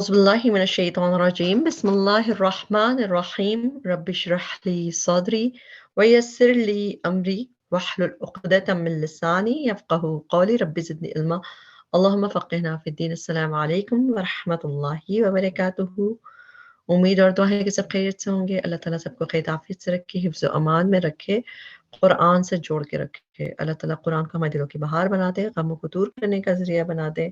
أعوذ بالله من الشيطان الرجيم بسم الله الرحمن الرحيم رب اشرح لي صدري ويسر لي أمري واحلل عقدة من لساني يفقهوا قولي رب زدني علما اللهم فقهنا في الدين السلام عليكم ورحمة الله وبركاته امید اور دعا ہے کہ سب خیریت سے ہوں گے. اللہ تعالیٰ سب کو خیر عافیت سے رکھے, حفظ و امان میں رکھے, قرآن سے جوڑ کے رکھے. اللہ تعالیٰ قرآن کو ہمارے دلوں کی بہار بنا دے, غموں کو دور کرنے کا ذریعہ بنا دے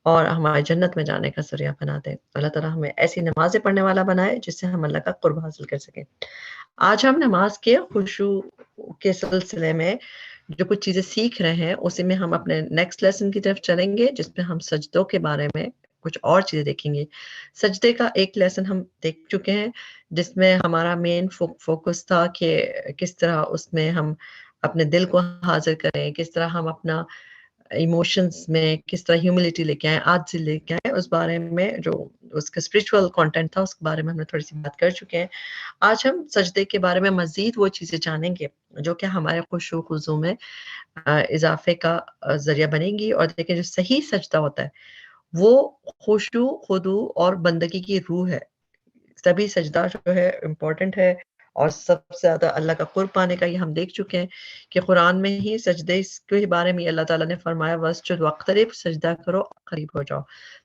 اور ہمارے جنت میں جانے کا ذریعہ بنا دے. اللہ تعالیٰ ہمیں ایسی نمازیں پڑھنے والا بنائے جس سے ہم اللہ کا قرب حاصل کر سکیں. آج ہم نماز کے خشوع کے سلسلے میں جو کچھ چیزیں سیکھ رہے ہیں اسی میں ہم اپنے نیکسٹ لیسن کی طرف چلیں گے, جس میں ہم سجدوں کے بارے میں کچھ اور چیزیں دیکھیں گے. سجدے کا ایک لیسن ہم دیکھ چکے ہیں جس میں ہمارا مین فوکس تھا کہ کس طرح اس میں ہم اپنے دل کو حاضر کریں, کس طرح ہم اپنا ایموشنز میں کس طرح ہیوملٹی لے کے آئیں, عاجزی لے کے آئیں. اس بارے میں جو اس کا اسپرچول کانٹینٹ تھا اس کے بارے میں ہم نے تھوڑی سی بات کر چکے ہیں. آج ہم سجدے کے بارے میں مزید وہ چیزیں جانیں گے جو کہ ہمارے خشوع خضوع میں اضافے کا ذریعہ بنیں گی. اور دیکھیں جو صحیح سجدہ ہوتا ہے وہ خشوع خضوع اور بندگی کی روح ہے. تبھی سجدہ جو ہے امپورٹنٹ ہے اور سب سے زیادہ اللہ کا قرب پانے کا یہ ہم دیکھ چکے ہیں کہ قرآن میں ہی سجدے کے بارے میں اللہ تعالیٰ نے فرمایا واسجد واقترب, سجدہ کرو قریب ہو جاؤ.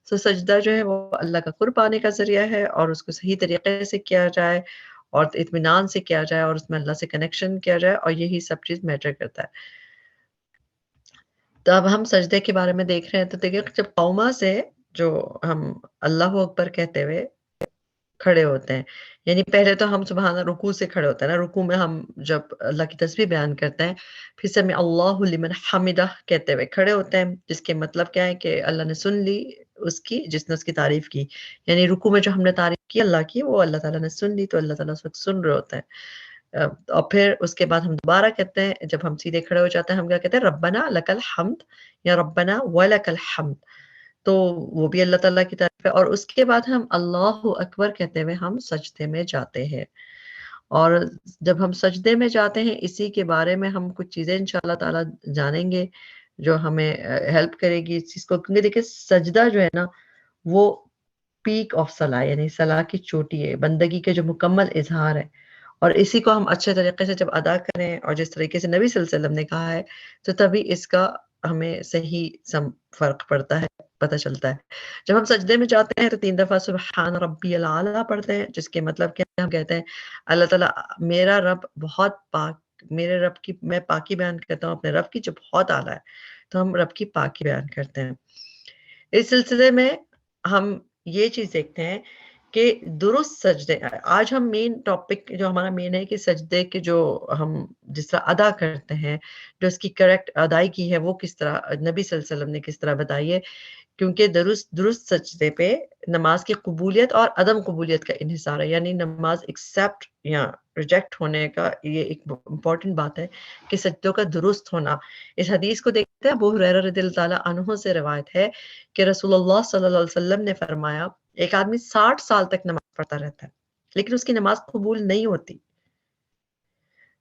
تو سجدہ جو ہے وہ اللہ کا قرب پانے کا ذریعہ ہے اور اس کو صحیح طریقے سے کیا جائے اور اطمینان سے کیا جائے اور اس میں اللہ سے کنیکشن کیا جائے, اور یہی سب چیز میٹر کرتا ہے. تو اب ہم سجدے کے بارے میں دیکھ رہے ہیں. تو دیکھیں جب قوما سے جو ہم اللہ اکبر کہتے ہوئے کھڑے ہوتے ہیں, یعنی پہلے تو ہم سبحان رکوع سے کھڑے ہوتے ہیں نا, رکوع میں ہم جب اللہ کی تسبیح بیان کرتے ہیں پھر سمع اللہ لمن حمدہ کہتے ہوئے کھڑے ہوتے ہیں, جس کے مطلب کیا ہے کہ اللہ نے سن لی اس کی جس نے اس کی تعریف کی. یعنی رکوع میں جو ہم نے تعریف کی اللہ کی وہ اللہ تعالیٰ نے سن لی, تو اللہ تعالیٰ اس وقت سن رہے ہوتے ہیں. اور پھر اس کے بعد ہم دوبارہ کہتے ہیں جب ہم سیدھے کھڑے ہو جاتے ہیں ہم کیا کہتے ہیں ربنا لک الحمد یا ربنا ولک الحمد, تو وہ بھی اللہ تعالیٰ کی طرف ہے. اور اس کے بعد ہم اللہ اکبر کہتے ہوئے ہم سجدے میں جاتے ہیں. اور جب ہم سجدے میں جاتے ہیں اسی کے بارے میں ہم کچھ چیزیں انشاءاللہ تعالیٰ جانیں گے جو ہمیں ہیلپ کرے گی اس چیز کو, کیونکہ دیکھیں سجدہ جو ہے نا وہ پیک آف صلاح یعنی صلاح کی چوٹی ہے, بندگی کے جو مکمل اظہار ہے. اور اسی کو ہم اچھے طریقے سے جب ادا کریں اور جس طریقے سے نبی صلی اللہ علیہ وسلم نے کہا ہے تو تبھی اس کا ہمیں صحیح فرق پڑتا ہے, پتہ چلتا ہے. جب ہم سجدے میں جاتے ہیں تو 3 دفعہ سبحان ربی الاعلیٰ پڑھتے ہیں, جس کے مطلب کیا ہم کہتے ہیں اللہ تعالیٰ میرا رب بہت پاک, میرے رب کی میں پاکی بیان کرتا ہوں اپنے رب کی جو بہت اعلیٰ ہے, تو ہم رب کی پاکی بیان کرتے ہیں. اس سلسلے میں ہم یہ چیز دیکھتے ہیں کہ درست سجدے, آج ہم مین ٹاپک جو ہمارا مین ہے کہ سجدے کے جو ہم جس طرح ادا کرتے ہیں جو اس کی کریکٹ ادائیگی ہے وہ کس طرح نبی صلی اللہ علیہ وسلم نے کس طرح بتائی ہے, کیونکہ درست سجدے پہ نماز کی قبولیت اور عدم قبولیت کا انحصار ہے. یعنی نماز ایکسیپٹ یا ریجیکٹ ہونے کا یہ ایک امپورٹنٹ بات ہے کہ سجدوں کا درست ہونا. اس حدیث کو دیکھتے ہیں, ابو ہریرہ رضی اللہ تعالیٰ عنہ سے روایت ہے کہ رسول اللہ صلی اللہ علیہ وسلم نے فرمایا ایک آدمی 60 سال تک نماز پڑھتا رہتا ہے لیکن اس کی نماز قبول نہیں ہوتی.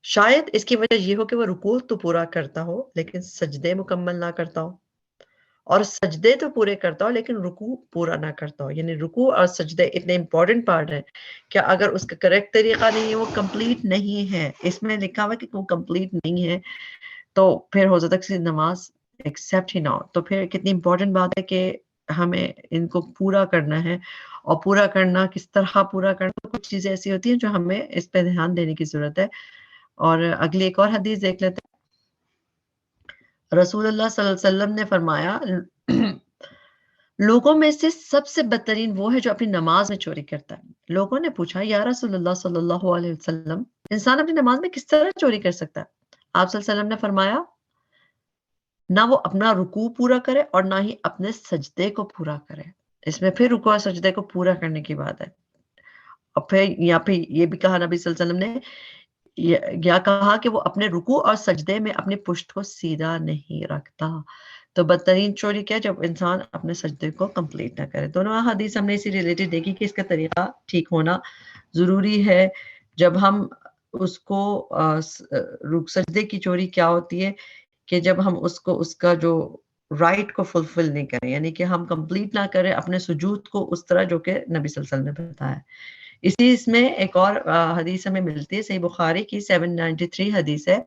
شاید اس کی وجہ یہ ہو کہ وہ رکوع تو پورا کرتا ہو لیکن سجدے مکمل نہ کرتا ہو, اور سجدے تو پورے کرتا ہو لیکن رکوع پورا نہ کرتا ہو. یعنی رکوع اور سجدے اتنے امپورٹنٹ پارٹ ہیں کہ اگر اس کا کریکٹ طریقہ نہیں ہے, وہ کمپلیٹ نہیں ہے, اس میں لکھا ہوا کہ وہ کمپلیٹ نہیں ہے, تو پھر ہو سکتا ہے کہ نماز ایکسیپٹ ہی نہ ہو. تو پھر کتنی امپورٹنٹ بات ہے کہ ہمیں ان کو پورا کرنا ہے, اور پورا کرنا کس طرح پورا کرنا, کچھ چیزیں ایسی ہوتی ہیں جو ہمیں اس پہ دھیان دینے کی ضرورت ہے. اور اگلی ایک اور حدیث دیکھ لیتے ہیں. رسول اللہ صلی اللہ علیہ وسلم نے فرمایا لوگوں میں سے سب سے بدترین وہ ہے جو اپنی نماز میں چوری کرتا ہے. لوگوں نے پوچھا یا رسول اللہ صلی اللہ علیہ وسلم انسان اپنی نماز میں کس طرح چوری کر سکتا ہے؟ آپ صلی اللہ علیہ وسلم نے فرمایا نہ وہ اپنا رکوع پورا کرے اور نہ ہی اپنے سجدے کو پورا کرے. اس میں پھر رکوع اور سجدے کو پورا کرنے کی بات ہے. اور پھر یہاں پہ یہ بھی کہا نبی صلی اللہ علیہ وسلم نے یا کہا کہ وہ اپنے رکوع اور سجدے میں اپنی پشت کو سیدھا نہیں رکھتا. تو بدترین چوری کیا جب انسان اپنے سجدے کو کمپلیٹ نہ کرے. دونوں حدیث ہم نے اسی ریلیٹڈ دیکھی کہ اس کا طریقہ ٹھیک ہونا ضروری ہے. جب ہم اس کو سجدے کی چوری کیا ہوتی ہے کہ جب ہم اس کا جو رائٹ کو فلفل نہیں کریں، یعنی کہ ہم کمپلیٹ نہ کریں اپنے سجود کو اس طرح جو کہ نبی صلی اللہ علیہ وسلم نے بتایا. اس میں ایک اور حدیث ہمیں ملتی ہے، صحیح بخاری کی 793 حدیث ہے.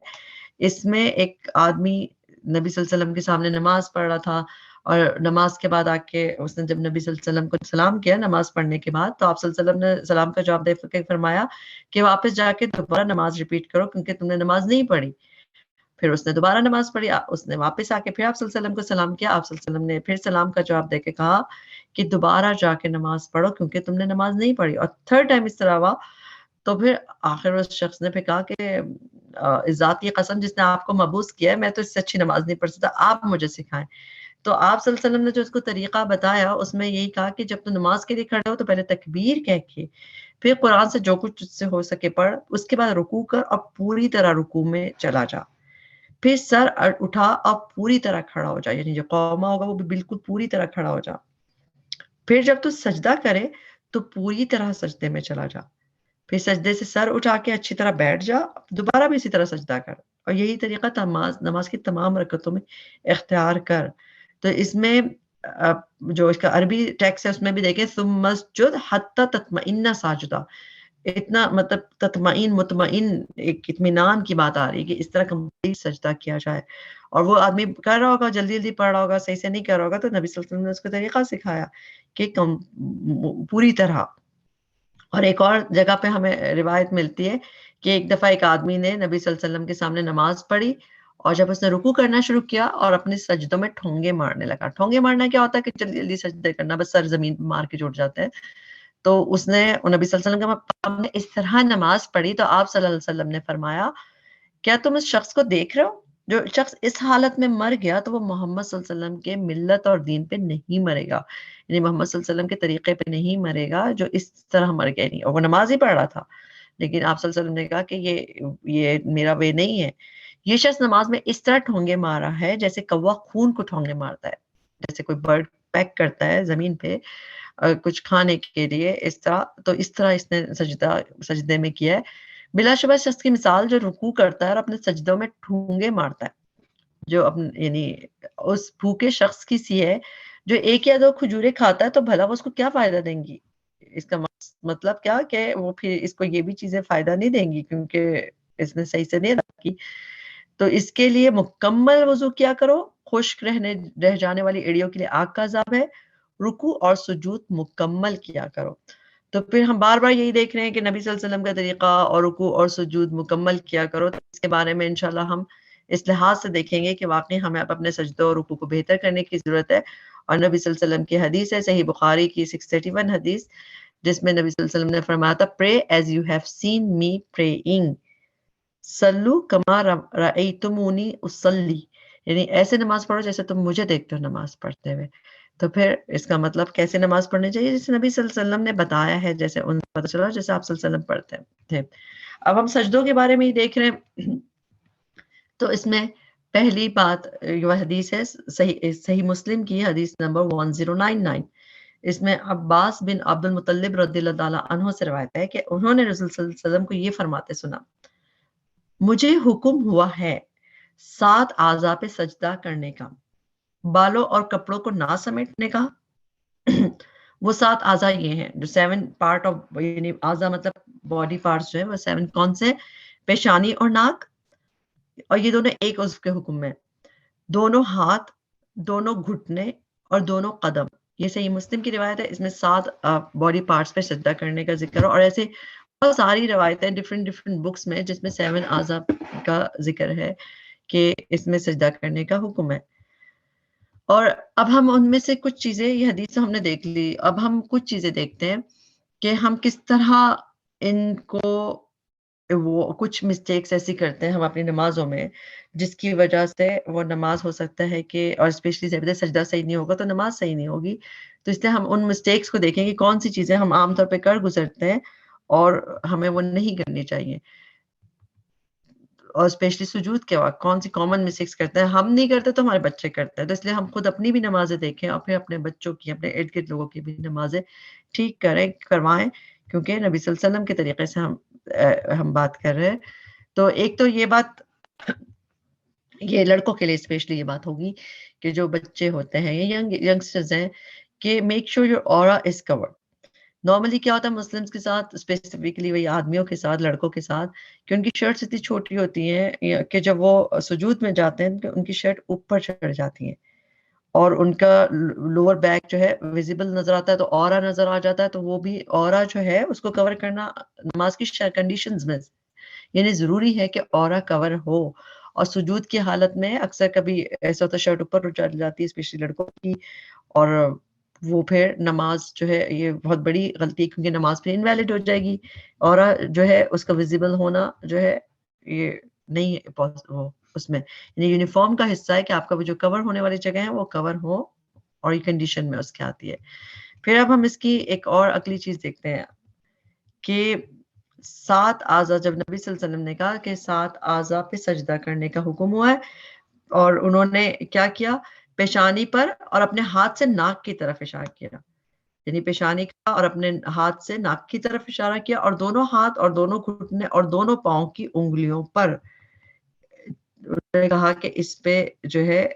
اس میں ایک آدمی نبی صلی اللہ علیہ وسلم کے سامنے نماز پڑھ رہا تھا، اور نماز کے بعد آ کے اس نے جب نبی صلی اللہ علیہ وسلم کو سلام کیا نماز پڑھنے کے بعد، تو آپ صلی اللہ علیہ وسلم نے سلام کا جواب دے کے فرمایا کہ واپس جا کے دوبارہ نماز ریپیٹ کرو کیونکہ تم نے نماز نہیں پڑھی. پھر اس نے دوبارہ نماز پڑھی، اس نے واپس آ کے پھر آپ صلی اللہ علیہ وسلم کو سلام کیا. آپ صلی اللہ علیہ وسلم نے پھر سلام کا جواب دے کے کہا کہ دوبارہ جا کے نماز پڑھو کیونکہ تم نے نماز نہیں پڑھی. اور تھرڈ ٹائم اس طرح ہوا تو پھر آخر اس شخص نے پھر کہا کہ اس ذات کی قسم جس نے آپ کو مبعوث کیا ہے، میں تو اس سے اچھی نماز نہیں پڑھ سکتا، آپ مجھے سکھائیں. تو آپ صلی اللہ علیہ وسلم نے جو اس کو طریقہ بتایا اس میں یہی کہا کہ جب تو نماز کے لیے کھڑے ہو تو پہلے تکبیر کہہ کے پھر قرآن سے جو کچھ سے ہو سکے پڑھ، اس کے بعد رکوع کر اور پوری طرح رکوع میں چلا جا. پھر سر اٹھا اور پوری طرح کھڑا ہو جا، یعنی جو قوما ہوگا وہ بھی بالکل پوری طرح کھڑا ہو جا. پھر جب تو سجدہ کرے تو پوری طرح سجدے میں چلا جا. پھر سجدے سے سر اٹھا کے اچھی طرح بیٹھ جا، دوبارہ بھی اسی طرح سجدہ کر. اور یہی طریقہ نماز کی تمام رکعتوں میں اختیار کر. تو اس میں جو اس کا عربی ٹیکسٹ ہے اس میں بھی دیکھیں ثم مسجد حتی تطمئن ساجدہ، اتنا مطلب تطمئن مطمئن ایک اطمینان کی بات آ رہی ہے کہ اس طرح کمپلیٹ سجدہ کیا جائے. اور وہ آدمی کر رہا ہوگا، جلدی جلدی پڑھ رہا ہوگا، صحیح سے نہیں کر رہا ہوگا، تو نبی صلی اللہ علیہ وسلم نے اس کو طریقہ سکھایا کہ پوری طرح. اور ایک اور جگہ پہ ہمیں روایت ملتی ہے کہ ایک دفعہ ایک آدمی نے نبی صلی اللہ علیہ وسلم کے سامنے نماز پڑھی، اور جب اس نے رکوع کرنا شروع کیا اور اپنے سجدوں میں ٹھونگے مارنے لگا. ٹھونگے مارنا کیا ہوتا ہے کہ جلدی جلدی سجدے کرنا، بس سر زمین پہ مار کے جڑ جاتے ہیں. تو اس نے نبی صلی اللہ علیہ وسلم کے سامنے اس طرح نماز پڑھی تو آپ صلی اللہ علیہ وسلم نے فرمایا کیا تم اس شخص کو دیکھ رہے ہو؟ جو شخص اس حالت میں مر گیا تو وہ محمد صلی اللہ علیہ وسلم کے ملت اور دین پہ نہیں مرے گا، یعنی محمد صلی اللہ علیہ وسلم کے طریقے پہ نہیں مرے گا جو اس طرح مر گیا. نہیں، اور وہ نماز ہی پڑھ رہا تھا، لیکن آپ صلی اللہ علیہ وسلم نے کہا کہ یہ میرا وے نہیں ہے. یہ شخص نماز میں اس طرح ٹھونگے مار رہا ہے جیسے کوا خون کو ٹھونگے مارتا ہے، جیسے کوئی برڈ پیک کرتا ہے زمین پہ کچھ کھانے کے لیے، اس طرح. تو اس طرح اس نے سجدے میں کیا ہے. بلا شبہ شخص کی مثال جو رکوع کرتا ہے اور اپنے سجدوں میں ٹھونگے مارتا ہے، جو یعنی اس بھوکے شخص کی سی ہے جو ایک یا دو کھجوریں کھاتا ہے، تو بھلا وہ اس کو کیا فائدہ دیں گی؟ اس کا مطلب کیا کہ وہ پھر اس کو یہ بھی چیزیں فائدہ نہیں دیں گی کیونکہ اس نے صحیح سے نہیں رکھی. تو اس کے لیے مکمل وضو کیا کرو. خشک رہ جانے والی ایڑیوں کے لیے آگ کا عذاب ہے. رکوع اور سجود مکمل کیا کرو. تو پھر ہم بار بار یہی دیکھ رہے ہیں کہ نبی صلی اللہ علیہ وسلم کا طریقہ اور رکوع اور سجود مکمل کیا کرو. تو اس کے بارے میں انشاءاللہ ہم اس لحاظ سے دیکھیں گے کہ واقعی ہمیں اب اپنے سجدوں اور رکوع کو بہتر کرنے کی ضرورت ہے. اور نبی صلی اللہ علیہ وسلم کی حدیث ہے صحیح بخاری کی 631 حدیث، جس میں نبی صلی اللہ علیہ وسلم نے فرمایا تھا pray as you have seen me praying، صلو کما رأیتمونی اصلی، یعنی ایسے نماز پڑھو جیسے تم مجھے دیکھتے ہو نماز پڑھتے ہوئے. تو پھر اس کا مطلب کیسے نماز پڑھنی چاہیے؟ جیسے نبی صلی اللہ علیہ وسلم نے بتایا ہے، جیسے ان کو پتہ چلا جیسے آپ صلی اللہ علیہ وسلم پڑھتے تھے. اب ہم سجدوں کے بارے میں ہی دیکھ رہے ہیں. تو اس میں پہلی بات یہ حدیث ہے صحیح مسلم کی حدیث نمبر 1099. اس میں عباس بن عبد المطلب رضی اللہ تعالیٰ عنہ سے روایت ہے کہ انہوں نے رسول صلی اللہ علیہ وسلم کو یہ فرماتے سنا، مجھے حکم ہوا ہے 7 اعضاء پہ سجدہ کرنے کا، بالوں اور کپڑوں کو نہ سمیٹنے کا. وہ 7 اعضاء یہ ہیں جو 7 پارٹ آف، یعنی اعضاء مطلب باڈی پارٹس جو ہیں وہ 7 کون سے؟ پیشانی اور ناک، اور یہ دونوں ایک عضو کے حکم میں، دونوں ہاتھ، دونوں گھٹنے اور دونوں قدم. یہ صحیح مسلم کی روایت ہے. اس میں 7 باڈی پارٹس پہ سجدہ کرنے کا ذکر ہے، اور ایسے بہت ساری روایتیں ڈفرینٹ بکس میں جس میں 7 اعضاء کا ذکر ہے کہ اس میں سجدہ کرنے کا حکم ہے. اور اب ہم ان میں سے کچھ چیزیں، یہ حدیث ہم نے دیکھ لی، اب ہم کچھ چیزیں دیکھتے ہیں کہ ہم کس طرح ان کو، وہ کچھ مسٹیکس ایسی کرتے ہیں ہم اپنی نمازوں میں جس کی وجہ سے وہ نماز ہو سکتا ہے کہ، اور اسپیشلی سجدہ صحیح نہیں ہوگا تو نماز صحیح نہیں ہوگی. تو اس لیے ہم ان مسٹیکس کو دیکھیں کہ کون سی چیزیں ہم عام طور پہ کر گزرتے ہیں اور ہمیں وہ نہیں کرنی چاہیے. اور اسپیشلی سجود کے وقت کون سی کامن مسٹیکس کرتے ہیں، ہم نہیں کرتے تو ہمارے بچے کرتے ہیں. تو اس لیے ہم خود اپنی بھی نمازیں دیکھیں اور پھر اپنے بچوں کی، اپنے ارد گرد لوگوں کی بھی نمازیں ٹھیک کروائیں، کیونکہ نبی صلی اللہ علیہ وسلم کے طریقے سے ہم بات کر رہے ہیں. تو ایک تو یہ بات یہ لڑکوں کے لیے اسپیشلی یہ بات ہوگی کہ جو بچے ہوتے ہیں یا ینگسٹرز ہیں کہ make sure your aura is covered. Normally کیا ہوتا ہے مسلمس کے ساتھ اسپیسیفکلی وہی آدمیوں کے ساتھ لڑکوں کے ساتھ کہ ان کی شرٹس اتنی چھوٹی ہوتی ہیں کہ جب وہ سجود میں جاتے ہیں تو ان کی شرٹ اوپر چڑھ جاتی ہیں اور ان کا لوور بیک جو ہے ویزیبل نظر آتا ہے تو اورا نظر آ جاتا ہے. تو وہ بھی اورا جو ہے اس کو کور کرنا نماز کی کنڈیشنز میں یعنی ضروری ہے کہ اورا کور ہو. اور سجود کی حالت میں اکثر کبھی ایسا ہوتا ہے شرٹ اوپر چڑھ جاتی ہے اسپیشلی لڑکوں کی اور وہ پھر نماز جو ہے یہ بہت بڑی غلطی ہے کیونکہ نماز پھر انویلڈ ہو جائے گی. اور جو ہے اس کا ویزیبل ہونا جو ہے یہ نہیں وہ اس میں یعنی یونیفارم کا حصہ ہے کہ آپ کا جو کور ہونے والی جگہ ہے وہ کور ہو اور یہ کنڈیشن میں اس کے آتی ہے. پھر اب ہم اس کی ایک اور اگلی چیز دیکھتے ہیں کہ 7 اعضاء جب نبی صلی اللہ علیہ وسلم نے کہا کہ 7 اعضاء پہ سجدہ کرنے کا حکم ہوا ہے اور انہوں نے کیا کیا پیشانی پر اور اپنے ہاتھ سے ناک کی طرف اشارہ کیا یعنی پیشانی کا اور اپنے ہاتھ سے ناک کی طرف اشارہ کیا اور دونوں ہاتھ اور دونوں گھٹنے اور دونوں پاؤں کی انگلیوں پر انہوں نے کہا کہ اس پہ جو ہے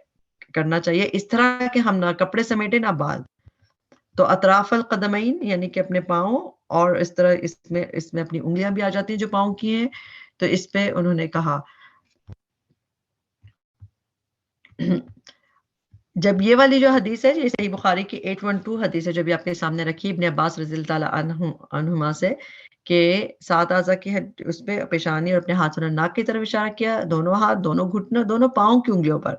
کرنا چاہیے اس طرح کہ ہم نہ کپڑے سمیٹے نہ بال. تو اطراف القدمین یعنی کہ اپنے پاؤں اور اس طرح اس میں اپنی انگلیاں بھی آ جاتی ہیں جو پاؤں کی ہیں. تو اس پہ انہوں نے کہا جب یہ والی جو حدیث ہے یہ صحیح بخاری کی 812 حدیث ہے جو بھی آپ کے سامنے رکھی ابن عباس رضی اللہ تعالیٰ عنہما سے کہ 7 اعضاء کی اس پہ پیشانی اور اپنے ہاتھ اور ناک کی طرف اشارہ کیا دونوں ہاتھ دونوں گھٹنے دونوں پاؤں کی انگلیوں پر.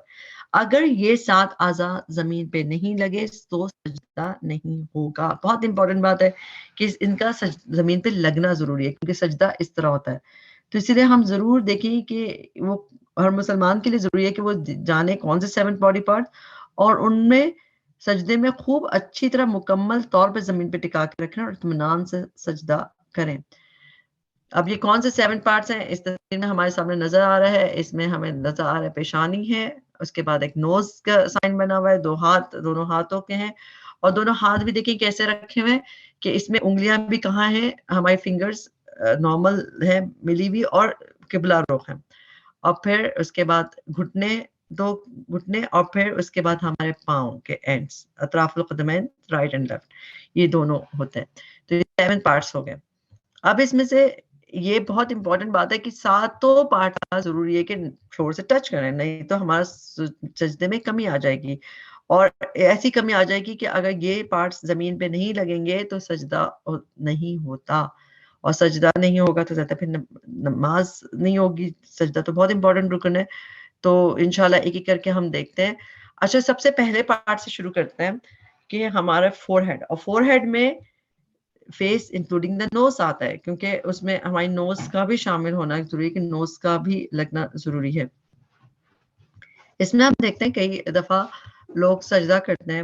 اگر یہ 7 اعضاء زمین پہ نہیں لگے تو سجدہ نہیں ہوگا. بہت امپورٹنٹ بات ہے کہ ان کا زمین پہ لگنا ضروری ہے کیونکہ سجدہ اس طرح ہوتا ہے. تو اسی لیے ہم ضرور دیکھیں کہ وہ ہر مسلمان کے لیے ضروری ہے کہ وہ جانے کون سے 7 باڈی پارٹ اور ان میں سجدے میں خوب اچھی طرح مکمل طور پہ زمین پہ ٹکا کے رکھیں اور اطمینان سے سجدہ کریں. اب یہ کون سے 7 پارٹس ہیں اس تصویر میں ہمارے سامنے نظر آ رہا ہے. اس میں ہمیں نظر آ رہا ہے پیشانی ہے اس کے بعد ایک نوز کا سائن بنا ہوا ہے 2 ہاتھ دونوں ہاتھوں کے ہیں اور دونوں ہاتھ بھی دیکھیں کیسے رکھے ہوئے کہ اس میں انگلیاں بھی کہاں ہیں ہماری فنگرز نارمل ہے ملی ہوئی اور قبلہ رخ ہے. اور پھر اس کے بعد گھٹنے 2 گھٹنے اور پھر اس کے بعد ہمارے پاؤں کے اینڈز اطراف القدمین رائٹ اینڈ لیفٹ یہ دونوں ہوتے ہیں. تو یہ 7 پارٹس ہو گئے. اب اس میں سے یہ بہت امپورٹنٹ بات ہے کہ 7 پارٹ ضروری ہے کہ فلور سے ٹچ کریں نہیں تو ہمارا سجدے میں کمی آ جائے گی اور ایسی کمی آ جائے گی کہ اگر یہ پارٹس زمین پہ نہیں لگیں گے تو سجدہ نہیں ہوتا اور سجدہ نہیں ہوگا تو زیادہ پھر نماز نہیں ہوگی. سجدہ تو بہت امپورٹنٹ رکن ہے. تو انشاءاللہ ایک ایک کر کے ہم دیکھتے ہیں. اچھا سب سے پہلے پارٹ سے شروع کرتے ہیں کہ ہمارا فور ہیڈ اور فور ہیڈ میں فیس انکلوڈنگ دا نوز آتا ہے کیونکہ اس میں ہماری نوز کا بھی شامل ہونا ضروری ہے کہ نوز کا بھی لگنا ضروری ہے. اس میں آپ دیکھتے ہیں کئی دفعہ لوگ سجدہ کرتے ہیں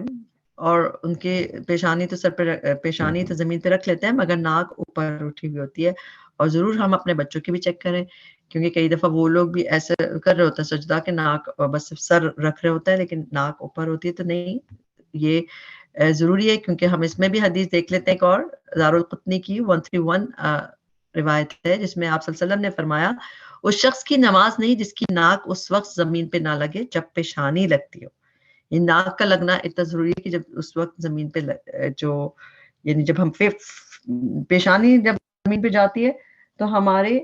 اور ان کی پیشانی تو سر پہ پیشانی تو زمین پہ رکھ لیتے ہیں مگر ناک اوپر اٹھی ہوئی ہوتی ہے. اور ضرور ہم اپنے بچوں کی بھی چیک کریں کیونکہ کئی دفعہ وہ لوگ بھی ایسے کر رہے ہوتے ہیں سجدہ کہ ناک بس سر رکھ رہے ہوتا ہے لیکن ناک اوپر ہوتی ہے. تو نہیں یہ ضروری ہے کیونکہ ہم اس میں بھی حدیث دیکھ لیتے ہیں ایک اور دارالقطنی کی 131 روایت ہے جس میں آپ صلی اللہ علیہ وسلم نے فرمایا اس شخص کی نماز نہیں جس کی ناک اس وقت زمین پہ نہ لگے جب پیشانی لگتی ہو. یہ ناک کا لگنا اتنا ضروری ہے کہ جب اس وقت زمین پہ جو یعنی جب ہم پیشانی جب زمین پہ جاتی ہے تو ہمارے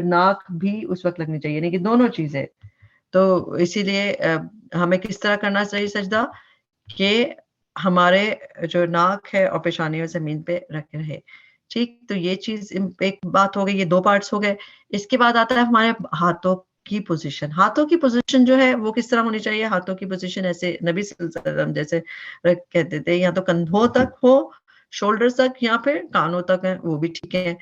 ناک بھی اس وقت لگنی چاہیے یعنی کہ دونوں چیزیں. تو اسی لیے ہمیں کس طرح کرنا چاہیے سجدہ کہ ہمارے جو ناک ہے اور پیشانی اور زمین پہ رکھ رہے. ٹھیک تو یہ چیز ایک بات ہو گئی. یہ 2 پارٹس ہو گئے. اس کے بعد آتا ہے ہمارے ہاتھوں کی پوزیشن. ہاتھوں کی پوزیشن جو ہے وہ کس طرح ہونی چاہیے. ہاتھوں کی پوزیشن ایسے نبی صلی اللہ علیہ وسلم جیسے کہتے تھے یا تو کندھوں تک ہو شولڈر تک یا پھر کانوں تک ہے وہ بھی ٹھیک ہے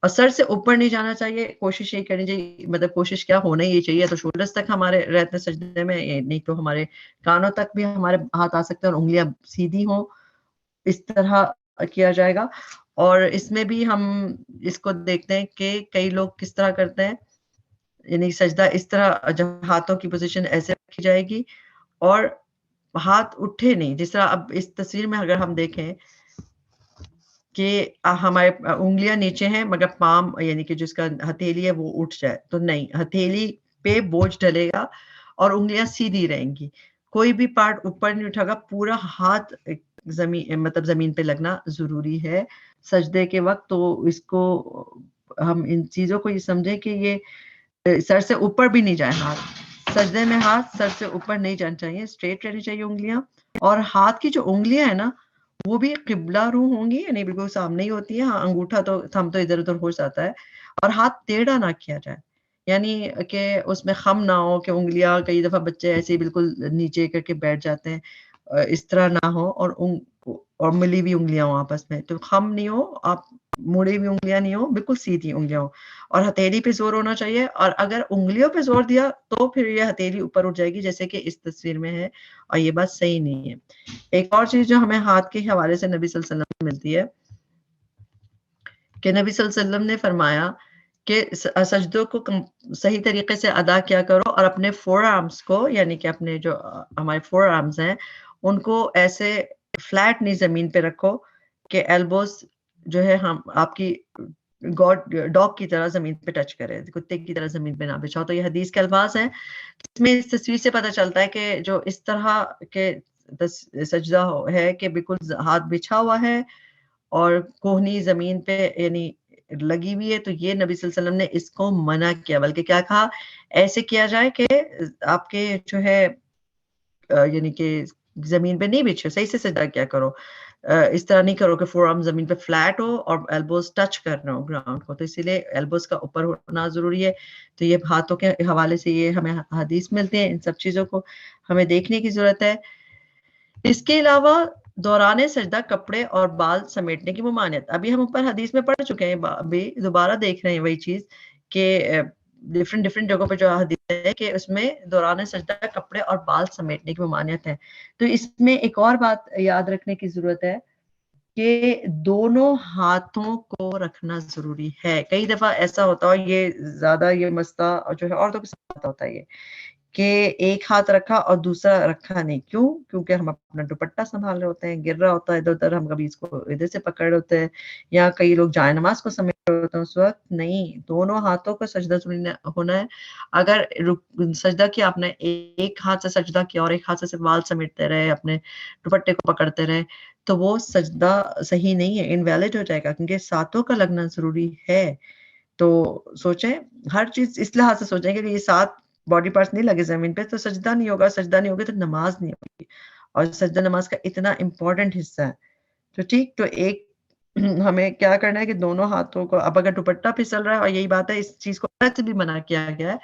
اور سر سے اوپر نہیں جانا چاہیے. کوشش یہ کرنی چاہیے مطلب کوشش کیا ہونا یہ چاہیے تو شولڈرز تک ہمارے رہتے سجدے میں نہیں تو ہمارے کانوں تک بھی ہمارے ہاتھ آ سکتے ہیں اور انگلیاں سیدھی ہوں اس طرح کیا جائے گا. اور اس میں بھی ہم اس کو دیکھتے ہیں کہ کئی لوگ کس طرح کرتے ہیں یعنی سجدہ اس طرح جب ہاتھوں کی پوزیشن ایسے رکھی جائے گی اور ہاتھ اٹھے نہیں. جس طرح اب اس تصویر میں اگر ہم دیکھیں کہ ہمارے انگلیاں نیچے ہیں مگر پام یعنی کہ جس کا ہتھیلی ہے وہ اٹھ جائے تو نہیں. ہتھیلی پہ بوجھ ڈلے گا اور انگلیاں سیدھی رہیں گی. کوئی بھی پارٹ اوپر نہیں اٹھے گا, پورا ہاتھ زمین پہ لگنا ضروری ہے سجدے کے وقت. تو اس کو ہم ان چیزوں کو یہ سمجھیں کہ یہ سر سے اوپر بھی نہیں جائے ہاتھ. سجدے میں ہاتھ سر سے اوپر نہیں جانا چاہیے, اسٹریٹ رہنی چاہیے انگلیاں. اور ہاتھ کی جو انگلیاں ہیں نا وہ بھی قبلہ رو ہوں گی, یعنی بالکل سامنے ہی ہوتی ہے. ہاں انگوٹھا تو تھم تو ادھر ادھر ہو جاتا ہے. اور ہاتھ ٹیڑھا نہ کیا جائے, یعنی کہ اس میں خم نہ ہو کہ انگلیاں, کئی دفعہ بچے ایسے ہی بالکل نیچے کر کے بیٹھ جاتے ہیں, اس طرح نہ ہو. اور ملی ہوئی انگلیاں ہوں آپس میں, تو خم نہیں ہو, آپ مڑی ہوئی انگلیاں نہیں ہو, بالکل سیدھی انگلیاں ہو. اور ہتھیلی پہ زور ہونا چاہیے, اور اگر انگلیوں پہ زور دیا تو پھر یہ ہتھیلی اوپر اٹھ جائے گی جیسے کہ اس تصویر میں ہے, اور یہ بات صحیح نہیں ہے. ایک اور چیز جو ہمیں ہاتھ کے حوالے سے نبی صلی اللہ علیہ وسلم سے ملتی ہے کہ نبی صلی اللہ علیہ وسلم نے فرمایا کہ سجدوں کو صحیح طریقے سے ادا کیا کرو, اور اپنے فور آرمز کو, یعنی کہ اپنے جو ہمارے فور آرمز ہیں ان کو ایسے فلیٹ نہیں زمین پہ رکھو کہ ایلبوز جو ہے ہم آپ کی ڈاگ کی طرح زمین پہ ٹچ کرے, کتے کی طرح زمین پہ نہ بچھاؤ. تو یہ حدیث کے الفاظ ہیں. اس میں اس تصویر سے پتہ چلتا ہے کہ جو اس طرح کے سجدہ ہے کہ بالکل ہاتھ بچھا ہوا ہے اور کوہنی زمین پہ یعنی لگی ہوئی ہے, تو یہ نبی صلی اللہ علیہ وسلم نے اس کو منع کیا. بلکہ کیا کہا, ایسے کیا جائے کہ آپ کے جو ہے یعنی کہ زمین پہ نہیں بچھے, صحیح سے سجدہ کیا کرو. اس طرح نہیں کرو کہ فور آرم زمین پہ فلیٹ ہو اور ایلبوز ٹچ کر رہا ہو گراؤنڈ کو. تو اسی لیے ایلبوز کا اوپر ہونا ضروری ہے. تو یہ ہاتھوں کے حوالے سے یہ ہمیں حدیث ملتے ہیں. ان سب چیزوں کو ہمیں دیکھنے کی ضرورت ہے. اس کے علاوہ دوران سجدہ کپڑے اور بال سمیٹنے کی ممانعت, ابھی ہم اوپر حدیث میں پڑھ چکے ہیں, ابھی دوبارہ دیکھ رہے ہیں وہی چیز کہ ڈفرینٹ جگہوں پہ جو حدیث ہے کہ اس میں دوران سجدہ کپڑے اور بال سمیٹنے کی ممانعت ہے. تو اس میں ایک اور بات یاد رکھنے کی ضرورت ہے کہ دونوں ہاتھوں کو رکھنا ضروری ہے. کئی دفعہ ایسا ہوتا ہے, یہ زیادہ یہ مسئلہ جو ہے عورتوں کے ساتھ ہوتا ہے, یہ کہ ایک ہاتھ رکھا اور دوسرا رکھا نہیں. کیوں؟ کیونکہ ہم اپنا دوپٹہ سنبھال رہے ہوتے ہیں, گر رہا ہوتا ہے ادھر ادھر, ہم کبھی اس کو ادھر سے پکڑ رہے ہوتے ہیں, یا کئی لوگ جائے نماز کو سمیٹ رہے ہوتے ہیں. اس وقت نہیں, دونوں ہاتھوں کو سجدہ ہونا ہے. اگر سجدہ کیا آپ نے, ایک ہاتھ سے سجدہ کیا اور ایک ہاتھ سے صرف بال سمیٹتے رہے, اپنے دوپٹے کو پکڑتے رہے, تو وہ سجدہ صحیح نہیں ہے, انویلڈ ہو جائے گا, کیونکہ ساتوں کا لگنا ضروری ہے. تو سوچیں, ہر چیز اس لحاظ سے سوچیں کہ یہ سات باڈی پارٹس نہیں لگے زمین پہ تو سجدہ نہیں ہوگا, سجدہ نہیں ہوگا تو نماز نہیں ہوگی. اور سجدہ نماز کا اتنا امپورٹنٹ حصہ ہے. تو ٹھیک, تو ایک ہمیں کیا کرنا ہے کہ دونوں ہاتھوں کو, اب اگر دوپٹہ پھسل رہا ہے, اور یہی بات ہے اس چیز کو سے بھی منع کیا گیا ہے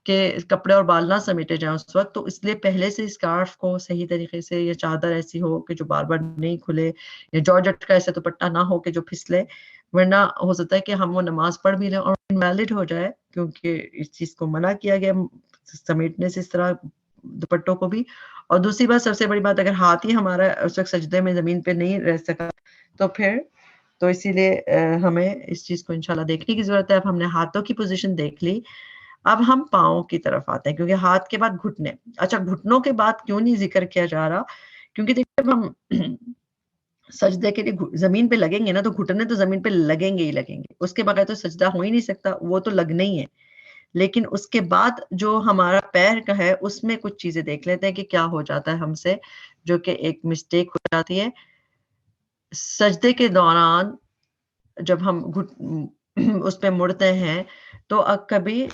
کہ کپڑے اور بال نہ سمیٹے جائیں اس وقت, تو اس لیے پہلے سے اسکارف کو صحیح طریقے سے, یا چادر ایسی ہو کہ جو بار بار نہیں کھلے, یا جارجٹ کا ایسا دوپٹہ نہ ہو کہ جو پھسلے, ورنہ ہو سکتا ہے کہ ہم وہ نماز پڑھ بھی لیں اور انویلڈ ہو جائے, کیونکہ اس چیز کو منع کیا گیا سمیٹنے سے اس طرح دوپٹوں کو بھی. اور دوسری بات, سب سے بڑی بات, اگر ہاتھ ہی ہمارا اس وقت سجدے میں زمین پہ نہیں رہ سکا تو پھر تو اسی لیے ہمیں اس چیز کو انشاءاللہ دیکھنے کی ضرورت ہے. اب ہم نے ہاتھوں کی پوزیشن دیکھ لی, اب ہم پاؤں کی طرف آتے ہیں, کیونکہ ہاتھ کے بعد گھٹنے. اچھا, گھٹنوں کے بعد کیوں نہیں ذکر کیا جا رہا, کیونکہ دیکھیں جب ہم سجدے کے لیے زمین پہ لگیں گے نا, تو گھٹنے تو زمین پہ لگیں گے ہی لگیں گے, اس کے بغیر تو سجدہ ہو ہی نہیں سکتا, وہ تو لگنا ہی ہے. لیکن اس کے بعد جو ہمارا پیر کا ہے, اس میں کچھ چیزیں دیکھ لیتے ہیں کہ کیا ہو جاتا ہے ہم سے, جو کہ ایک مسٹیک ہو جاتی ہے. سجدے کے دوران جب ہم اس پہ مڑتے ہیں تو کبھی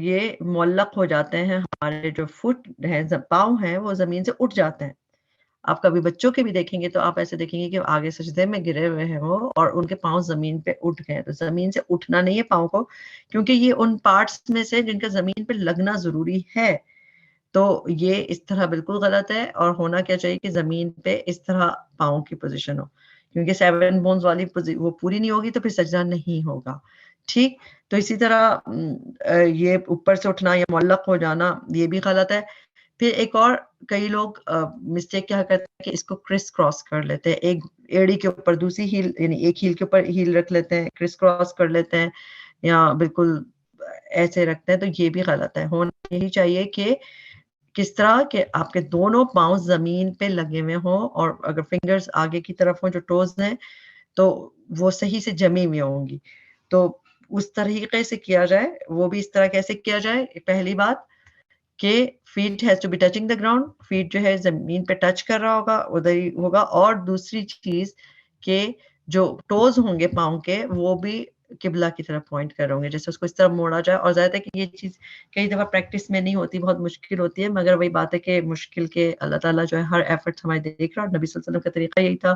یہ معلق ہو جاتے ہیں, ہمارے جو فٹ ہیں, پاؤں ہیں, وہ زمین سے اٹھ جاتے ہیں. آپ کبھی بچوں کے بھی دیکھیں گے تو آپ ایسے دیکھیں گے کہ آگے سجدے میں گرے ہوئے ہیں وہ, اور ان کے پاؤں زمین پہ اٹھ گئے. تو زمین سے اٹھنا نہیں ہے پاؤں کو, کیونکہ یہ ان پارٹس میں سے جن کا زمین پہ لگنا ضروری ہے. تو یہ اس طرح بالکل غلط ہے, اور ہونا کیا چاہیے کہ زمین پہ اس طرح پاؤں کی پوزیشن ہو, کیونکہ 7 بونز والی وہ پوری نہیں ہوگی تو پھر سجدہ نہیں ہوگا. ٹھیک, تو اسی طرح یہ اوپر سے اٹھنا یا معلق ہو جانا, یہ بھی غلط ہے. پھر ایک اور, کئی لوگ مسٹیک کیا کرتے ہیں کہ اس کو کرس کراس کر لیتے ہیں, ایک ایڑی کے اوپر دوسری ہیل, یعنی ایک ہیل کے اوپر ہیل رکھ لیتے ہیں, کرس کراس کر لیتے ہیں, یا بالکل ایسے رکھتے ہیں. تو یہ بھی غلط ہے. ہونا یہی چاہیے کہ کس طرح کہ آپ کے دونوں پاؤں زمین پہ لگے ہوئے ہوں, اور اگر فنگرز آگے کی طرف ہوں جو ٹوز ہیں تو وہ صحیح سے جمی ہوئی ہوں گی. تو اس طریقے سے کیا جائے. وہ بھی اس طرح کیسے کیا جائے, پہلی بات کہ feet has to be touching the ground, feet جو ہے زمین پہ ٹچ کر رہا ہوگا ادھر ہی ہوگا. اور دوسری چیز کہ جو ٹوز ہوں گے پاؤں کے وہ بھی قبلہ کی طرف پوائنٹ کر رہے ہوں گے، جیسے اس کو اس طرح موڑا جائے. اور زیادہ ہے کہ یہ چیز کئی دفعہ پریکٹس میں نہیں ہوتی، بہت مشکل ہوتی ہے، مگر وہی بات ہے کہ مشکل کے اللہ تعالیٰ جو ہے ہر ایفرٹ ہمارے دیکھ رہا. اور نبی صلی اللہ علیہ وسلم کا طریقہ یہی تھا،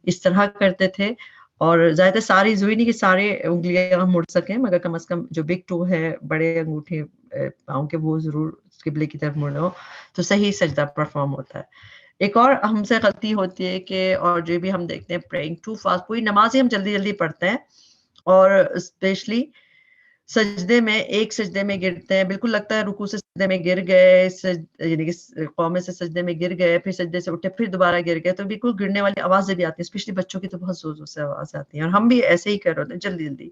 اس طرح کرتے تھے. اور زیادہ ساری ضروری نہیں کہ سارے انگلیاں ہم مڑ سکیں، مگر کم از کم جو بگ ٹو ہے، بڑے انگوٹھے پاؤں کے، وہ ضرور قبلے کی طرف مڑ ہو تو صحیح سجدہ پرفارم ہوتا ہے. ایک اور ہم سے غلطی ہوتی ہے کہ، اور جو بھی ہم دیکھتے ہیں پریئنگ ٹو فاسٹ، پوری نماز ہی ہم جلدی جلدی پڑھتے ہیں، اور اسپیشلی سجدے میں ایک سجدے میں گرتے ہیں، بالکل لگتا ہے رکوع سے سجدے میں گر گئے، یعنی کہ قوم سے سجدے میں گر گئے، پھر سجدے سے اٹھے، پھر دوبارہ گر گئے، تو بالکل گرنے والی آوازیں بھی آتی ہیں، اسپیشلی بچوں کی تو بہت زور زور سے آواز آتی ہے. اور ہم بھی ایسے ہی کر رہے ہوتے ہیں، جلدی جلدی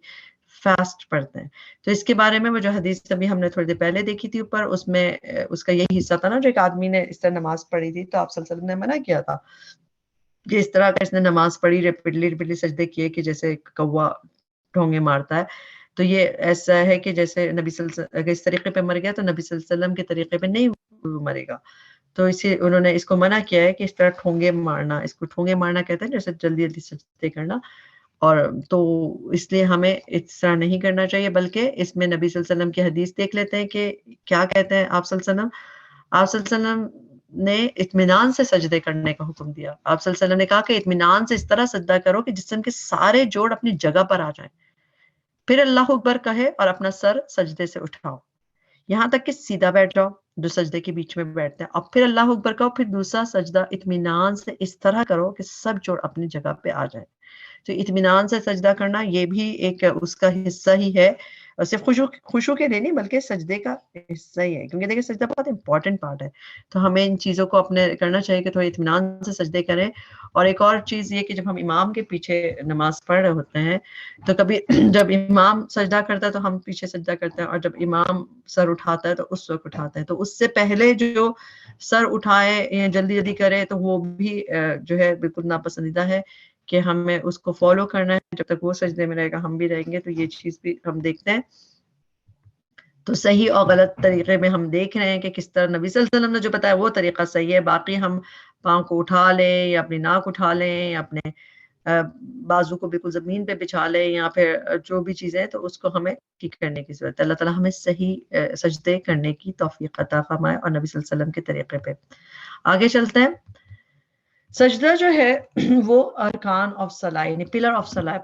فاسٹ پڑھتے ہیں. تو اس کے بارے میں وہ جو حدیث ابھی ہم نے تھوڑی دیر پہلے دیکھی تھی اوپر، اس میں اس کا یہی حصہ تھا نا، جو ایک آدمی نے اس طرح نماز پڑھی تھی، تو آپ صلی اللہ علیہ وسلم نے منع کیا تھا کہ اس طرح کا اس نے نماز پڑھی، ریپیٹلی سجدے کیے کہ جیسے کوا ڈھونگے مارتا ہے. تو یہ ایسا ہے کہ جیسے نبی صلی اللہ علیہ وسلم اگر اس طریقے پہ مر گیا تو نبی صلی اللہ علیہ وسلم کے طریقے پہ نہیں مرے گا. تو اسی انہوں نے اس کو منع کیا ہے کہ اس طرح ٹھونگے مارنا، اس کو ٹھونگے مارنا کہتے ہیں، جیسے جلدی جلدی سجدے کرنا. اور تو اس لیے ہمیں اس طرح نہیں کرنا چاہیے، بلکہ اس میں نبی صلی اللہ علیہ وسلم کی حدیث دیکھ لیتے ہیں کہ کیا کہتے ہیں آپ صلی اللہ علیہ وسلم. آپ صلی اللہ علیہ وسلم نے اطمینان سے سجدے کرنے کا حکم دیا. آپ صلی اللہ علیہ وسلم نے کہا کہ اطمینان سے اس طرح سجدہ کرو کہ جسم کے سارے جوڑ اپنی جگہ پر آ جائیں، پھر اللہ اکبر کہے اور اپنا سر سجدے سے اٹھاؤ، یہاں تک کہ سیدھا بیٹھ جاؤ جو سجدے کے بیچ میں بیٹھتے ہیں، اب پھر اللہ اکبر کہو، پھر دوسرا سجدہ اطمینان سے اس طرح کرو کہ سب جوڑ اپنی جگہ پہ آ جائیں. تو اطمینان سے سجدہ کرنا یہ بھی ایک اس کا حصہ ہی ہے، اور صرف خوشو کے لیے نہیں بلکہ سجدے کا حصہ ہی ہے، کیونکہ دیکھیں سجدہ بہت امپورٹنٹ پارٹ ہے. تو ہمیں ان چیزوں کو اپنے کرنا چاہیے کہ تھوڑے اطمینان سے سجدے کریں. اور ایک اور چیز یہ کہ جب ہم امام کے پیچھے نماز پڑھ رہے ہوتے ہیں تو کبھی جب امام سجدہ کرتا ہے تو ہم پیچھے سجدہ کرتے ہیں، اور جب امام سر اٹھاتا ہے تو اس وقت اٹھاتے ہیں. تو اس سے پہلے جو سر اٹھائے یا جلدی جلدی کرے تو وہ بھی جو ہے بالکل ناپسندیدہ ہے کہ ہمیں اس کو فالو کرنا ہے. جب تک وہ سجدے میں رہے گا ہم بھی رہیں گے. تو یہ چیز بھی ہم دیکھتے ہیں. تو صحیح اور غلط طریقے میں ہم دیکھ رہے ہیں کہ کس طرح نبی صلی اللہ علیہ وسلم نے جو بتایا وہ طریقہ صحیح ہے. باقی ہم پاؤں کو اٹھا لیں یا اپنی ناک اٹھا لیں یا اپنے بازو کو بالکل زمین پہ بچھا لیں یا پھر جو بھی چیزیں ہیں، تو اس کو ہمیں ٹھیک کرنے کی ضرورت ہے. اللہ تعالیٰ ہمیں صحیح سجدے کرنے کی توفیق عطا فرمائے اور نبی صلی اللہ علیہ وسلم کے طریقے پہ. آگے چلتے ہیں. سجدہ جو ہے وہ ارکان آف صلاح یعنی پلر آف صلاح.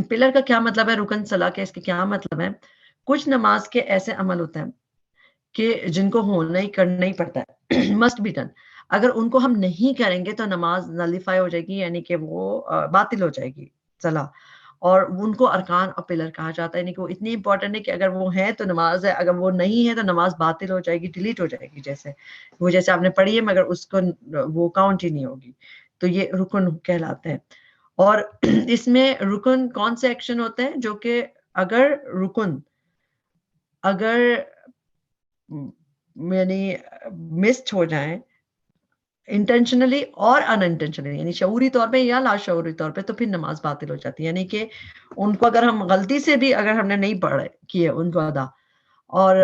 پلر کا کیا مطلب ہے، رکن صلاح کے اس کے کیا مطلب ہے. کچھ نماز کے ایسے عمل ہوتے ہیں کہ جن کو ہونا ہی کرنا ہی پڑتا ہے، مسٹ بی ڈن. اگر ان کو ہم نہیں کریں گے تو نماز نلیفائی ہو جائے گی، یعنی کہ وہ باطل ہو جائے گی صلاح. اور ان کو ارکان اور پلر کہا جاتا ہے، یعنی کہ وہ اتنی امپورٹنٹ ہے کہ اگر وہ ہیں تو نماز ہے، اگر وہ نہیں ہے تو نماز باطل ہو جائے گی، ڈیلیٹ ہو جائے گی. جیسے آپ نے پڑھی ہے مگر اس کو وہ کاؤنٹ ہی نہیں ہوگی. تو یہ رکن کہلاتے ہیں. اور اس میں رکن کون سے ایکشن ہوتے ہیں جو کہ اگر رکن یعنی مسڈ ہو جائیں انٹینشنلی اور ان انٹینشنلی، یعنی شعوری طور پہ یا لاشعوری طور پہ، تو پھر نماز باطل ہو جاتی ہے. یعنی کہ ان کو اگر ہم غلطی سے بھی اگر ہم نے نہیں پڑھے کیے ان کو ادا، اور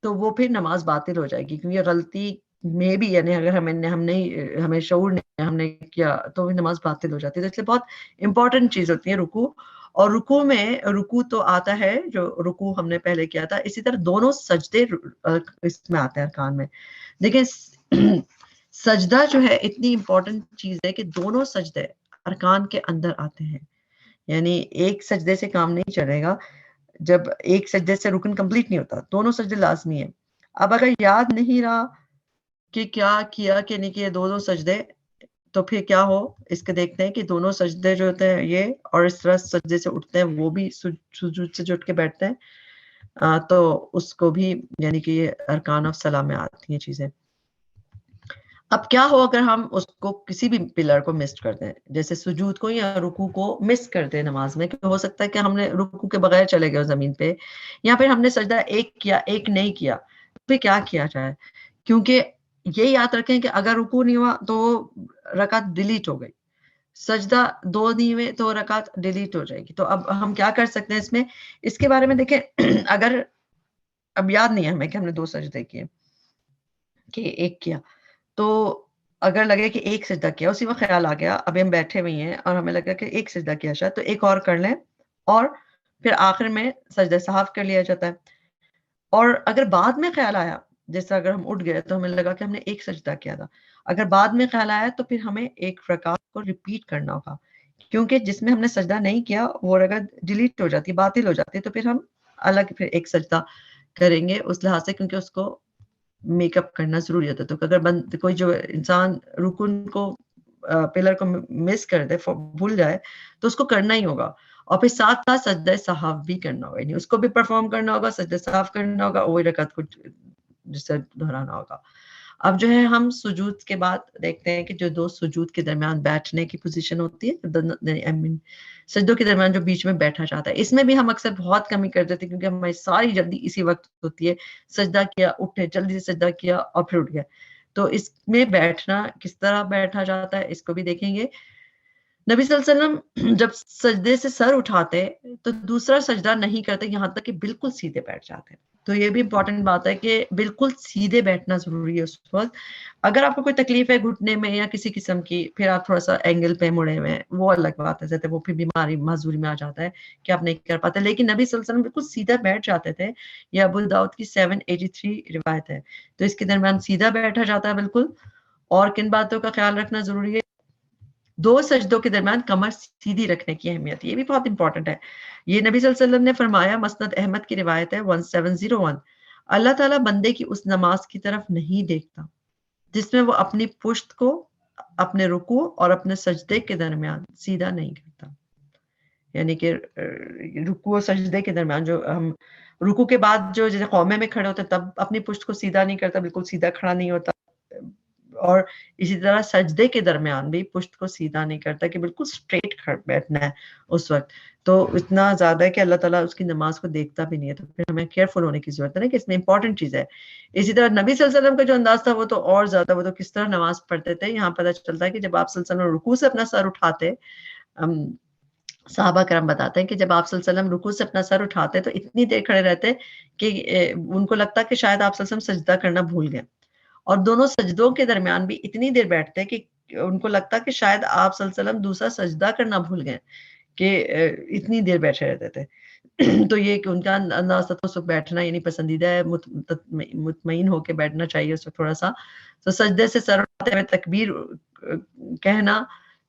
تو وہ پھر نماز باطل ہو جائے گی، کیونکہ غلطی میں بھی یعنی اگر ہمیں شعور نہیں ہم نے کیا تو بھی نماز باطل ہو جاتی ہے. تو اس لیے بہت امپورٹنٹ چیز ہوتی ہے رکوع. اور رکوع تو آتا ہے جو رکوع ہم نے پہلے کیا تھا، اسی طرح دونوں سجدے اس میں آتے ہیں ارکان میں. دیکھیں سجدہ جو ہے اتنی امپورٹنٹ چیز ہے کہ دونوں سجدے ارکان کے اندر آتے ہیں. یعنی ایک سجدے سے کام نہیں چلے گا، جب ایک سجدے سے رکن کمپلیٹ نہیں ہوتا، دونوں سجدے لازمی ہیں. اب اگر یاد نہیں رہا کہ کیا کیا کہ نہیں کیا دونوں سجدے، تو پھر کیا ہو اس کے دیکھتے ہیں کہ دونوں سجدے جو ہوتے ہیں یہ، اور اس طرح سجدے سے اٹھتے ہیں وہ بھی سجود سے اٹھ کے بیٹھتے ہیں، تو اس کو بھی یعنی کہ یہ ارکان آف صلاح میں آتی ہیں چیزیں. اب کیا ہو اگر ہم اس کو کسی بھی پلر کو مس کر دیں، جیسے سجود کو یا رکوع کو مس کر دیں نماز میں، کہ ہو سکتا ہے کہ ہم نے رکوع کے بغیر چلے گئے زمین پہ، یا پھر ہم نے سجدہ ایک کیا ایک نہیں کیا، پھر کیا کیا جائے. کیونکہ یہ یاد رکھیں کہ اگر رکوع نہیں ہوا تو رکعت ڈیلیٹ ہو گئی، سجدہ 2 نہیں ہوئے تو رکعت ڈیلیٹ ہو جائے گی. تو اب ہم کیا کر سکتے ہیں اس میں، اس کے بارے میں دیکھیں. اب یاد نہیں ہے ہمیں کہ ہم نے 2 سجدے کیے کہ ایک کیا. تو اگر لگے کہ ایک سجدہ کیا، اسی وقت خیال آ گیا ابھی ہم بیٹھے ہوئے ہیں اور ہمیں لگا کہ ایک سجدہ کیا شاید، تو ایک اور کر لیں اور پھر آخر میں سجدہ سہو کر لیا جاتا ہے. اور اگر بعد میں خیال آیا، جیسے اگر ہم اٹھ گئے تو ہمیں لگا کہ ہم نے ایک سجدہ کیا تھا، اگر بعد میں خیال آیا تو پھر ہمیں ایک رکعت کو ریپیٹ کرنا ہوگا، کیونکہ جس میں ہم نے سجدہ نہیں کیا وہ رکعت ڈیلیٹ ہو جاتی، باطل ہو جاتی، تو پھر ہم الگ پھر ایک سجدہ کریں گے اس لحاظ سے، کیونکہ اس کو میک اپ کرنا ضروری ہوتا ہے. تو اگر کوئی جو انسان رکن کو پلر کو مس کر دے، بھول جائے، تو اس کو کرنا ہی ہوگا، اور پھر ساتھ ساتھ سجدہ سہو بھی کرنا ہوگا، یعنی اس کو بھی پرفارم کرنا ہوگا، سجدہ سہو کرنا ہوگا، وہی رکعت کو جس سے دہرانا ہوگا. اب جو ہے ہم سجود کے بعد دیکھتے ہیں کہ جو 2 سجود کے درمیان بیٹھنے کی پوزیشن ہوتی ہے، سجدوں کے درمیان جو بیچ میں بیٹھا جاتا ہے، اس میں بھی ہم اکثر بہت کمی کر دیتے ہیں، کیونکہ ہماری ساری جلدی اسی وقت ہوتی ہے، سجدہ کیا، اٹھے، جلدی سے سجدہ کیا اور پھر اٹھ گیا. تو اس میں بیٹھنا کس طرح بیٹھا جاتا ہے اس کو بھی دیکھیں گے. نبی صلی اللہ علیہ وسلم جب سجدے سے سر اٹھاتے تو دوسرا سجدہ نہیں کرتے یہاں تک کہ بالکل سیدھے بیٹھ جاتے. تو یہ بھی امپورٹنٹ بات ہے کہ بالکل سیدھے بیٹھنا ضروری ہے اس وقت. اگر آپ کو کوئی تکلیف ہے گھٹنے میں یا کسی قسم کی، پھر آپ تھوڑا سا اینگل پہ مڑے ہوئے ہیں، وہ الگ بات ہے، جیسے وہ پھر بیماری معذوری میں آ جاتا ہے کہ آپ نہیں کر پاتے. لیکن نبی صلی اللہ علیہ وسلم بالکل سیدھا بیٹھ جاتے تھے. یہ ابو داؤد کی 783 روایت ہے. تو اس کے درمیان سیدھا بیٹھا جاتا ہے بالکل. اور کن باتوں کا خیال رکھنا ضروری ہے؟ 2 سجدوں کے درمیان کمر سیدھی رکھنے کی اہمیت، یہ بھی بہت امپورٹنٹ ہے. یہ نبی صلی اللہ علیہ وسلم نے فرمایا، مسند احمد کی روایت ہے 1701، اللہ تعالیٰ بندے کی اس نماز کی طرف نہیں دیکھتا جس میں وہ اپنی پشت کو اپنے رکوع اور اپنے سجدے کے درمیان سیدھا نہیں کرتا. یعنی کہ رکوع اور سجدے کے درمیان جو ہم رکوع کے بعد جو جیسے قومے میں کھڑے ہوتے تب اپنی پشت کو سیدھا نہیں کرتا، بالکل سیدھا کھڑا نہیں ہوتا، اور اسی طرح سجدے کے درمیان بھی پشت کو سیدھا نہیں کرتا کہ بالکل اسٹریٹ بیٹھنا ہے اس وقت. تو اتنا زیادہ ہے کہ اللہ تعالیٰ اس کی نماز کو دیکھتا بھی نہیں ہے. تو پھر ہمیں کیئرفل ہونے کی ضرورت ہے نا کہ اس میں امپورٹنٹ چیز ہے. اسی طرح نبی صلی اللہ علیہ وسلم کا جو انداز تھا وہ تو اور زیادہ، وہ تو کس طرح نماز پڑھتے تھے. یہاں پتہ چلتا ہے کہ جب آپ صلی اللہ علیہ وسلم رکوع سے اپنا سر اٹھاتے، صحابہ کرام بتاتے ہیں کہ جب آپ صلی اللہ علیہ وسلم رکوع سے اپنا سر اٹھاتے تو اتنی دیر کھڑے رہتے کہ ان کو لگتا کہ شاید آپ صلی اللہ علیہ وسلم سجدہ کرنا بھول گئے، اور دونوں سجدوں کے درمیان بھی اتنی دیر بیٹھتے کہ ان کو لگتا کہ شاید آپ صلی اللہ علیہ وسلم دوسرا سجدہ کرنا بھول گئے، کہ اتنی دیر بیٹھے رہتے تھے. تو یہ کہ ان کا انداز تھا. تو بیٹھنا یعنی پسندیدہ ہے، مطمئن ہو کے بیٹھنا چاہیے اس وقت تھوڑا سا. تو سجدے سے سر اٹھاتے ہوئے تکبیر کہنا،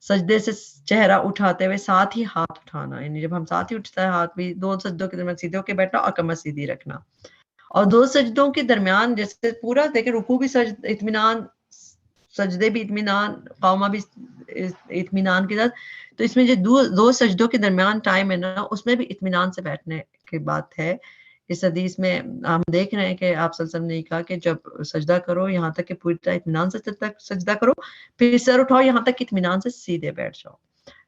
سجدے سے چہرہ اٹھاتے ہوئے ساتھ ہی ہاتھ اٹھانا، یعنی جب ہم ساتھ ہی اٹھتا ہے ہاتھ بھی 2 سجدوں کے درمیان سیدھے ہو کے بیٹھنا اور کمر سیدھی رکھنا. اور 2 سجدوں کے درمیان جیسے پورا دیکھیں، رکوع بھی اطمینان، سجدے بھی اطمینان، قومہ بھی اطمینان کے ساتھ. تو اس میں جو 2 سجدوں کے درمیان ٹائم ہے نا، اس میں بھی اطمینان سے بیٹھنے کی بات ہے. اس حدیث میں ہم دیکھ رہے ہیں کہ آپ صلی اللہ علیہ وسلم نے کہا کہ جب سجدہ کرو یہاں تک کہ پوری طرح اطمینان سے سجدہ کرو، پھر سر اٹھاؤ یہاں تک کہ اطمینان سے سیدھے بیٹھ جاؤ.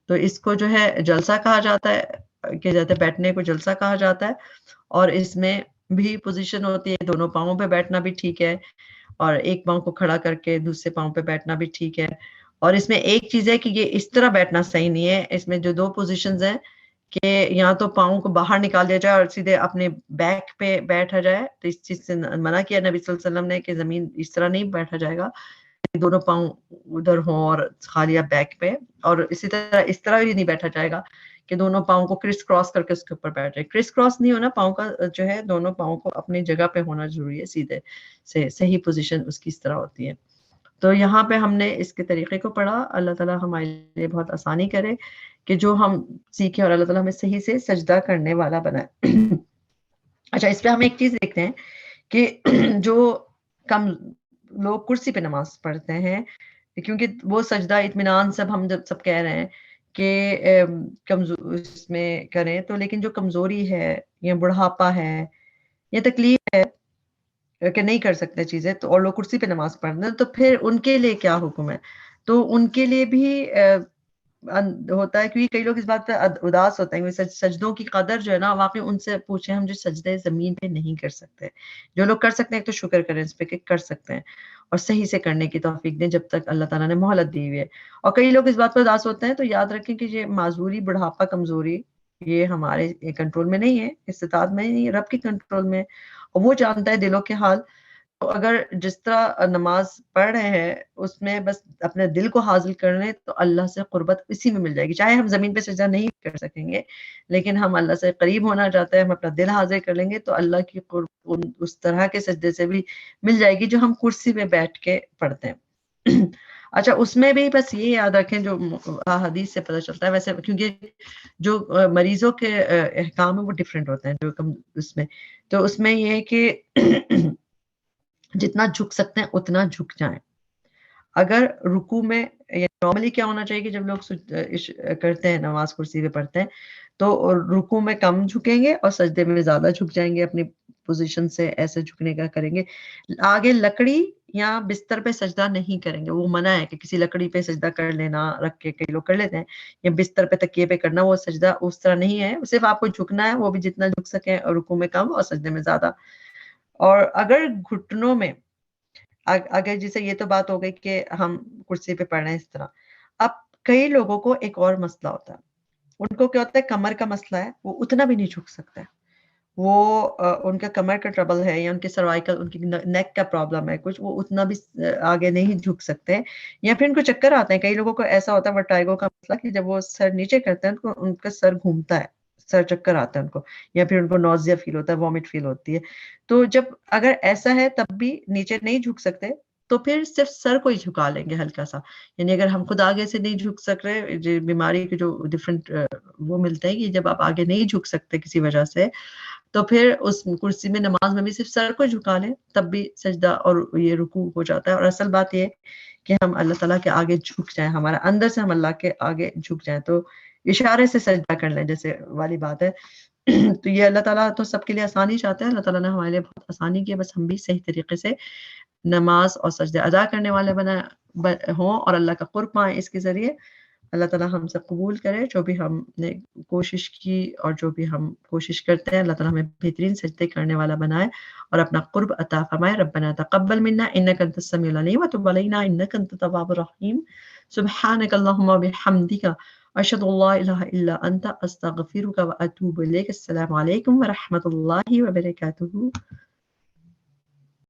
تو اس کو جو ہے جلسہ کہا جاتا ہے، کہ جاتے بیٹھنے کو جلسہ کہا جاتا ہے. اور اس میں بھی پوزیشن ہوتی ہے، دونوں پاؤں پہ بیٹھنا بھی ٹھیک ہے، اور ایک پاؤں کو کھڑا کر کے دوسرے پاؤں پہ بیٹھنا بھی ٹھیک ہے. اور اس میں ایک چیز ہے کہ یہ اس طرح بیٹھنا صحیح نہیں ہے. اس میں جو 2 پوزیشنز ہیں کہ یا تو پاؤں کو باہر نکال دیا جائے اور سیدھے اپنے بیک پہ بیٹھا جائے، تو اس چیز سے منع کیا نبی صلی اللہ علیہ وسلم نے کہ زمین اس طرح نہیں بیٹھا جائے گا، دونوں پاؤں ادھر ہوں اور خالی بیک پہ. اور اسی طرح اس طرح بھی نہیں بیٹھا جائے گا کہ دونوں پاؤں کو کرس کراس کر کے اس کے اوپر بیٹھ جائے. کرس کراس نہیں ہونا، پاؤں کا جو ہے دونوں پاؤں کو اپنی جگہ پہ ہونا ضروری ہے، سیدھے سے صحیح پوزیشن اس کی اس طرح ہوتی ہے. تو یہاں پہ ہم نے اس کے طریقے کو پڑھا. اللہ تعالیٰ ہمارے لیے بہت آسانی کرے کہ جو ہم سیکھیں اور اللہ تعالیٰ ہمیں صحیح سے سجدہ کرنے والا بنائے. اچھا، اس پہ ہم ایک چیز دیکھتے ہیں کہ جو کم لوگ کرسی پہ نماز پڑھتے ہیں، کیونکہ وہ سجدہ اطمینان سب ہم جب سب کہہ رہے ہیں کہ اس میں کریں، تو لیکن جو کمزوری ہے یا بڑھاپا ہے یا تکلیف ہے کہ نہیں کر سکتے چیزیں، تو اور لوگ کرسی پہ نماز پڑھتے ہیں، تو پھر ان کے لیے کیا حکم ہے؟ تو ان کے لیے بھی ہوتا ہے، کیونکہ کئی لوگ اس بات پہ اداس ہوتے ہیں. سجدوں کی قدر جو ہے نا، واقعی ان سے پوچھیں ہم جو سجدے زمین پہ نہیں کر سکتے. جو لوگ کر سکتے ہیں تو شکر کریں اس پہ کہ کر سکتے ہیں، اور صحیح سے کرنے کی توفیق دیں جب تک اللہ تعالیٰ نے مہلت دی ہوئی ہے. اور کئی لوگ اس بات پہ اداس ہوتے ہیں، تو یاد رکھیں کہ یہ معذوری، بڑھاپا، کمزوری یہ ہمارے کنٹرول میں نہیں ہے، استطاعت میں نہیں ہے، رب کی کنٹرول میں. اور وہ جانتا ہے دلوں کے حال. تو اگر جس طرح نماز پڑھ رہے ہیں اس میں بس اپنے دل کو حاضر کر لیں تو اللہ سے قربت اسی میں مل جائے گی. چاہے ہم زمین پہ سجدہ نہیں کر سکیں گے لیکن ہم اللہ سے قریب ہونا چاہتے ہیں, ہم اپنا دل حاضر کر لیں گے تو اللہ کی قرب اس طرح کے سجدے سے بھی مل جائے گی جو ہم کرسی پہ بیٹھ کے پڑھتے ہیں. اچھا اس میں بھی بس یہ یاد رکھیں جو حدیث سے پتہ چلتا ہے, ویسے کیونکہ جو مریضوں کے احکام ہیں وہ ڈفرینٹ ہوتے ہیں جو اس میں, تو اس میں یہ ہے کہ جتنا جھک سکتے ہیں اتنا جھک جائیں. اگر رکوع میں نارملی کیا ہونا چاہیے کہ جب لوگ کرتے ہیں نماز کرسی پہ پڑھتے ہیں تو رکوع میں کم جھکیں گے اور سجدے میں زیادہ جھک جائیں گے, اپنی پوزیشن سے ایسے جھکنے کا کریں گے. آگے لکڑی یا بستر پہ سجدہ نہیں کریں گے, وہ منع ہے کہ کسی لکڑی پہ سجدہ کر لینا, رکھ کے کئی لوگ کر لیتے ہیں, یا بستر پہ تکیے پہ کرنا, وہ سجدہ اس طرح نہیں ہے, صرف آپ کو جھکنا ہے, وہ بھی جتنا جھک سکیں, رکوع میں کم اور سجدے میں زیادہ. اور اگر گھٹنوں میں اگر جیسے یہ تو بات ہو گئی کہ ہم کرسی پہ پڑھ رہے ہیں اس طرح, اب کئی لوگوں کو ایک اور مسئلہ ہوتا ہے, ان کو کیا ہوتا ہے کمر کا مسئلہ ہے, وہ اتنا بھی نہیں جھک سکتا ہے, وہ ان کا کمر کا ٹربل ہے یا ان کے سروائکل ان کی نیک کا پرابلم ہے کچھ, وہ اتنا بھی آگے نہیں جھک سکتے, یا پھر ان کو چکر آتے ہیں. کئی لوگوں کو ایسا ہوتا ہے ورٹائگو کا مسئلہ کہ جب وہ سر نیچے کرتے ہیں تو ان کا سر گھومتا ہے, سر چکر آتا ہے ان کو, یا پھر ان کو نوزیا فیل ہوتا ہے, وامٹ فیل ہوتی ہے. تو جب اگر ایسا ہے تب بھی نیچے نہیں جھک سکتے تو پھر صرف سر کو ہی جھکا لیں گے ہلکا سا. یعنی اگر ہم خود آگے سے نہیں جھک سک رہے, بیماری کے جو ڈفرینٹ وہ ملتے ہیں کہ جب آپ آگے نہیں جھک سکتے کسی وجہ سے, تو پھر اس کرسی میں نماز میں بھی صرف سر کو جھکا لیں, تب بھی سجدہ اور یہ رکوع ہو جاتا ہے. اور اصل بات یہ کہ ہم اللہ تعالیٰ کے آگے جھک جائیں, ہمارا اندر سے ہم اللہ کے آگے جھک جائیں, تو اشارے سے سجدہ کر لیں جیسے والی بات ہے. تو یہ اللہ تعالیٰ تو سب کے لیے آسانی چاہتے ہیں, اللہ تعالیٰ نے ہمارے لیے بہت آسانی کی ہے, بس ہم بھی صحیح طریقے سے نماز اور سجدے ادا کرنے والے ہوں اور اللہ کا قرب پائیں اس کے ذریعے. اللہ تعالیٰ ہم سے قبول کرے جو بھی ہم نے کوشش کی اور جو بھی ہم کوشش کرتے ہیں, اللہ تعالیٰ ہمیں بہترین سجدے کرنے والا بنائے اور اپنا قرب عطا فرمائے. ربنا تقبل منا انک انت السمیع العلیم وتب علینا انک انت التواب الرحیم. سبحانک اللہم وبحمدک اشہد ان لا الہ الا انت استغفرک واتوب الیک. السلام علیکم ورحمۃ اللہ وبرکاتہ.